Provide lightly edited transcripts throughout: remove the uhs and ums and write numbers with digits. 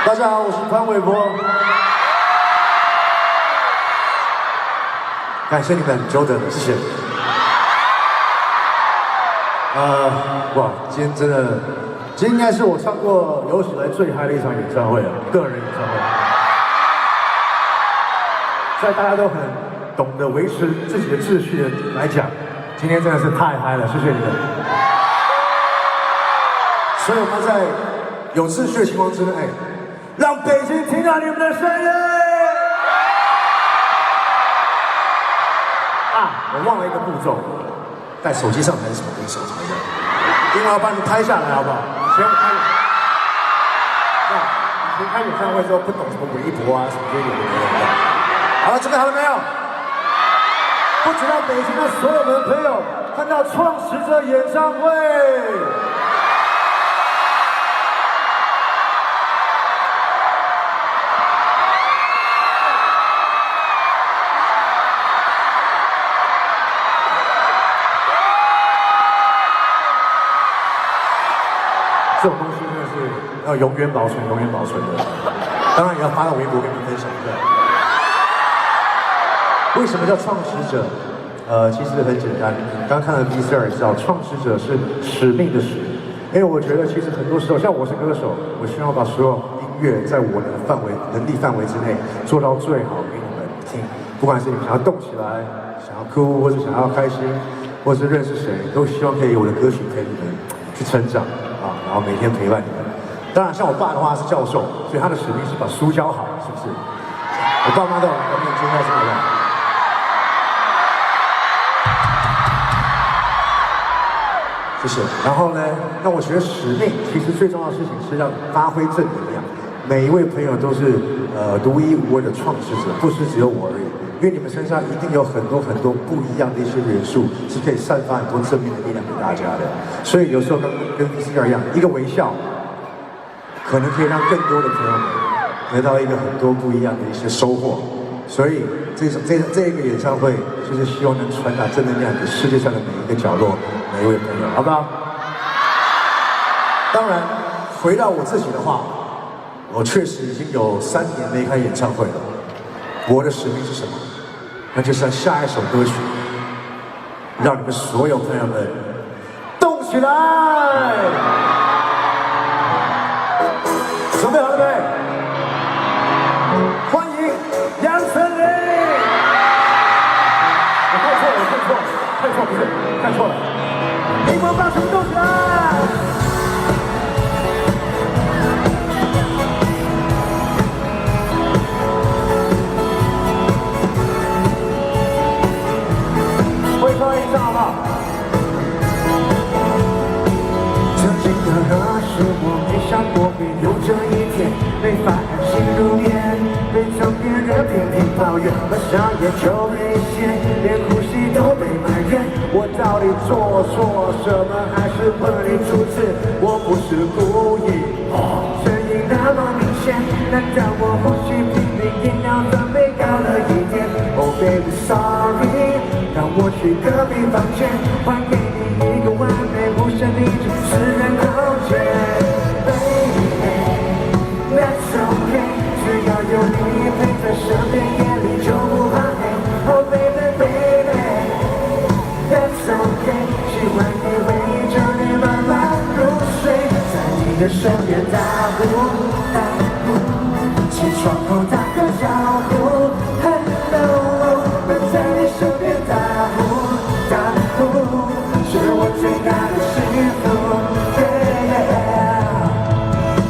大家好，我是潘玮柏。感谢你们久等了，谢谢。哇，今天真的，今天应该是我唱过有史以来最嗨的一场演唱会了，个人演唱会。在大家都很懂得维持自己的秩序的来讲，今天真的是太嗨了，谢谢你们。所以我们在有秩序的情况之内，让北京听到你们的声音。我忘了一个步骤，带手机上台是什么跟手机的？因为我要把你拍下来，好不好？以前我开演唱会之后不懂什么微博啊什么这些有的没有的。好了，准备好了没有？不知道北京的所有的朋友看到创始者演唱会。这种东西真的是要永远保存、永远保存的。当然也要发到微博跟你们分享一下。为什么叫创始者？其实很简单。刚刚看了 VCR 也知道，创始者是使命的使。因为我觉得其实很多时候，像我是歌手，我希望把所有音乐在我的能力范围之内做到最好给你们听。不管是你们想要动起来、想要哭，或者想要开心，或者是认识谁，都希望可以有我的歌曲陪你们去成长。然后每天陪伴你们。当然，像我爸的话是教授，所以他的使命是把书教好，是不是？我爸妈都有两个面经，要怎么样？谢谢。然后呢，那我觉得使命其实最重要的事情是要发挥正能量。每一位朋友都是独一无二的创始者，不是只有我而已。因为你们身上一定有很多很多不一样的一些元素，是可以散发很多正面的力量给大家的。所以有时候跟 VCR 一样，一个微笑，可能可以让更多的朋友们得到一个很多不一样的一些收获。所以这个演唱会就是希望能传达正能量给世界上的每一个角落，每一位朋友，好不好？当然，回到我自己的话，我确实已经有3年没开演唱会了。我的使命是什么？那就是要下一首歌曲，让你们所有朋友们动起来！准备好了没？欢迎杨丞琳！我看错了，不是，看错了。荧光棒，全部动起来！好不好？曾经的何时，我没想过会有这一天，被发现心如烟，被旁边人频频抱怨，马上也就危险，连呼吸都被埋怨。我到底做错什么，还是喷你出字？我不是故意，声音那么明显，难道我呼吸频率音量分贝高了一点 ？Oh baby sorry。让我去隔壁房间，还给你一个完美无限的私人空间。Baby, that's okay， 只要有你陪在身边，夜里就不怕黑。Oh baby, baby, that's okay， 喜欢你围着你慢慢入睡，在你的身边打呼打呼，起床后打个招呼 ，Hello， 能在你身边。是我最大的幸福。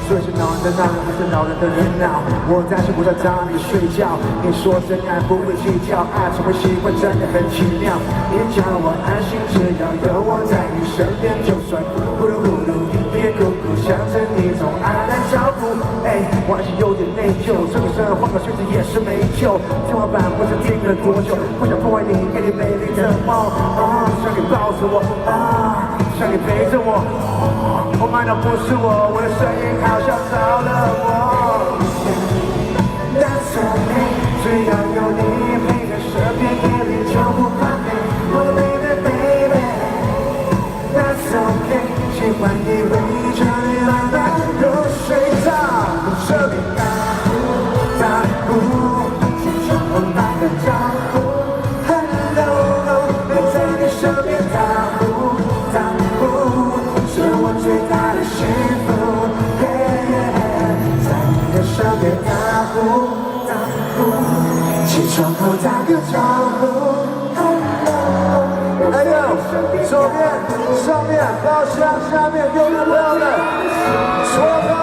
所以是恼人的闹人，还是恼人的人闹？我担心不在找你睡觉。你说真爱不会计较，爱成为习惯真的很奇妙。你叫我安心，只要有我在你身边，就算呼噜呼噜，别咕咕，想着你总爱来照顾。我还是有点内疚，这个时候换个圈子也是没救。天花板不知定了多久，不想破坏你给你美丽的梦。想你抱着我，想你陪着我。Oh my， 那不是我，我的声音好像少了我。That's okay， 只要有你陪在身边，夜里就不怕黑。Oh baby baby，That's okay， 喜欢你围着你慢慢入睡着。这里。呼打呼，起床后打个招呼。哎呦，左边、上面、包厢下面有没有朋友们？说。